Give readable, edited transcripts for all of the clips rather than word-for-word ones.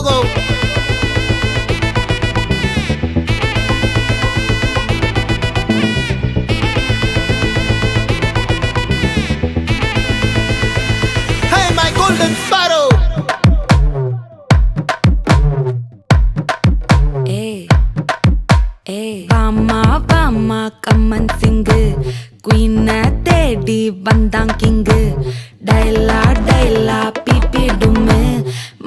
go. Hey, my golden sparrow. வாமா வாமா கம்மன் சிங்கு குயின தேடி வந்தான் கிங்கு டைலா டைலா பிபி டும்மு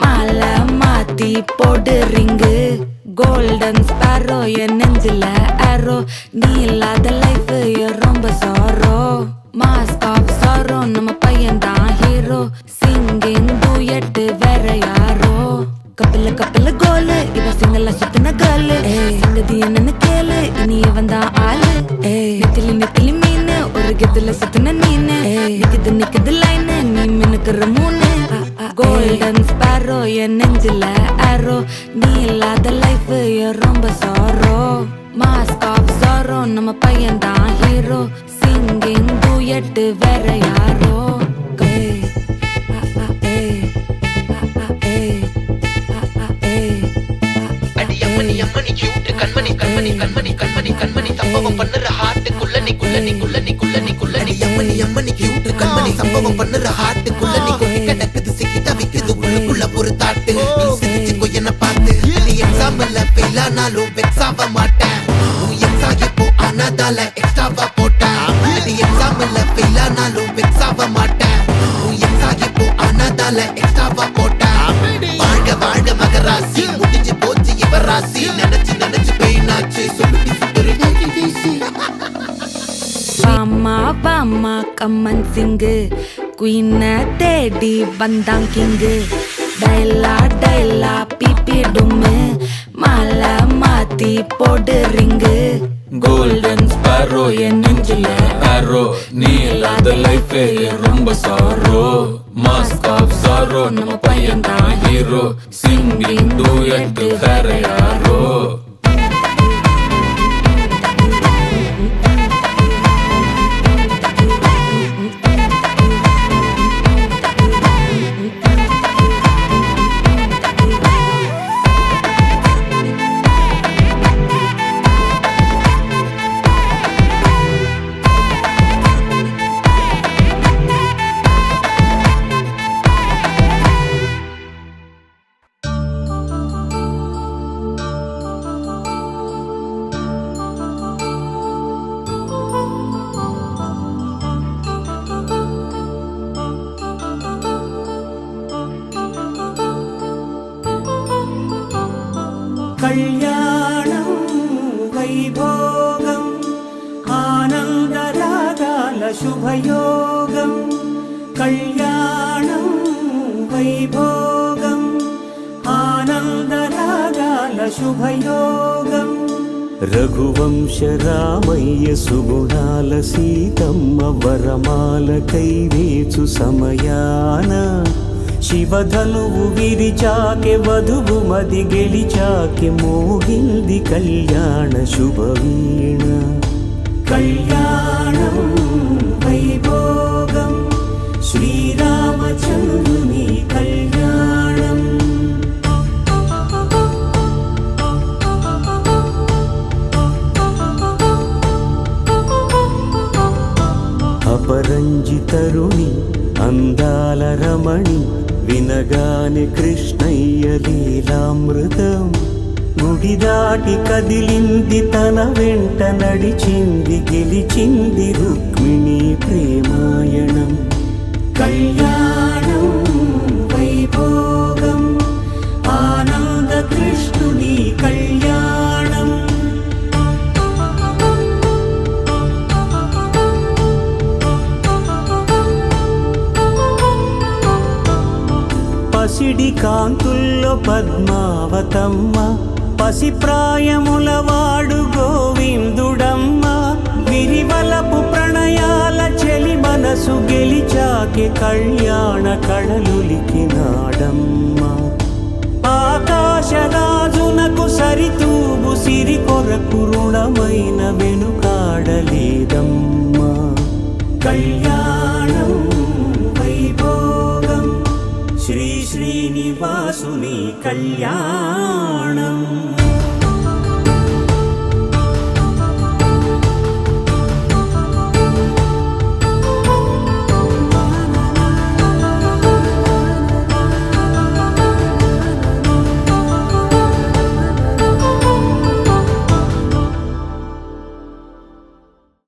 மாலை மாத்தி போடு ரிங்கு கோல்டன் ஸ்பாரோ என் நெஞ்சில ஆரோ நீ இல்லாத லைஃப் ரொம்ப சாரோ மாஸ்க் ஆஃப் சாரோ நம்ம பையன் தான் ஹீரோ சிங்கிங் டூயட் வேற யாரோ கப்பல கப்பல கோலு இவ சிங்கல்ல சுத்தின கேர்ளு சங்கதி என்னன்னு கேளு இனி இவன் தான் ஆளு நெத்திலி நெத்திலி மீனு ஒரு கெத்துல சுத்தின நீனு நிக்குது நிக்குது லைனு நீ மினுக்குற மூணு கோல்டன் ஸ்பாரோ என் நெஞ்சில ஆரோ நீ இல்லாத லைஃப் ரொம்ப சாரோ மாஸ்க் ஆஃப் சாரோ நம்ம பையன் தான் ஹீரோ சிங்கிங் டூயட் வேற யாரோ அம்மணி கியூட் கண்மணி கண்மணி கண்மணி கண்மணி கண்மணி சம்பவம் பண்ணுற ஹார்ட்டுக்குள்ள நீ குள்ள நீ குள்ள நீ குள்ள நீ குள்ள நீ அம்மணி கியூட் கண்மணி சம்பவம் பண்ணுற ஹார்ட்டுக்குள்ள நீ கொட்டி கிடக்குது சிக்கி தவிக்குது உள்ளுக்குள்ள ஒரு தாட்டு நீ சிரிச்சுக்கோ என்ன பார்த்து நீ எக்ஸாம்ல ஃபெயில் ஆனாலும் வெக்ஸ் ஆக மாட்டேன் உன் எக்ஸாம் இப்போ ஆனதால எக்ஸ்ட்ராவா போட்டேன் நீ எக்ஸாம்ல ஃபெயில் ஆனாலும் வெக்ஸ் ஆக மாட்டேன் உன் எக்ஸாம் இப்போ ஆனதால எக்ஸ்ட்ராவா போட்டேன் வாழ்க வாழ்க மகராசி முடிஞ்சு போச்சு இவராசி நினைச்சு நினைச்சு பெயினாச்சு சொல்லுடி சுத்தரி வாமா வாமா கம்மன் சிங்கு குயின தேடி வந்தான் கிங்கு டைலா டைலா பிபி டும்மு மாலை மாத்தி போடு ரிங்கு கோல்டன் ஸ்பாரோ என் நெஞ்சில ஆரோ நீ இல்லாத லைஃப் ரொம்ப சாரோ மாஸ்க் ஆஃப் சாரோ நம்ம பையன் தான் ஹீரோ சிங்கிங் டூயட் வேற யாரோ கல்யாணம் வைபோகம் ஆனந்தராகால சுபயோகம் கல்யாணம் வைபோகம் ஆனந்தராகால சுபயோகம் రఘువంశ రామయ్య సుగుణాల సీతమ్మ వరమాల కైవేచు సమయాన శివధనువు విరిచాకె వధువు మది గెలిచాకె మోగింది కళ్యాణ శుభవీణ కళ్యాణం వైభోగం శ్రీరామచంద్రుని కళ్యాణం అపరంజి తరుణి అందాల రమణి వినగానే కృష్ణయ్య లీలామృతం గుడి దాటి కదిలింది తన వెంట నడిచింది గెలిచింది రుక్మిణి ప్రేమాయణం కళ్యాణం వైభోగం ఆనంద కృష్ణుని కళ్యాణం పసిడి కాంతుల్లో పద్మావతమ్మ పసిప్రాయముల వాడు గోవిందుడమ్మ విరివలపు ప్రణయాల చెలి మనసు గెలిచాకే కళ్యాణ కళలులికినాడమ్మ ఆకాశరాజునకు సరితూబు సిరి కొరకు రుణమైన వెనుకాడలేదమ్మా కళ్యాణం వైభోగం శ్రీ శ్రీని శ్రీనివాసుని కళ్యాణం.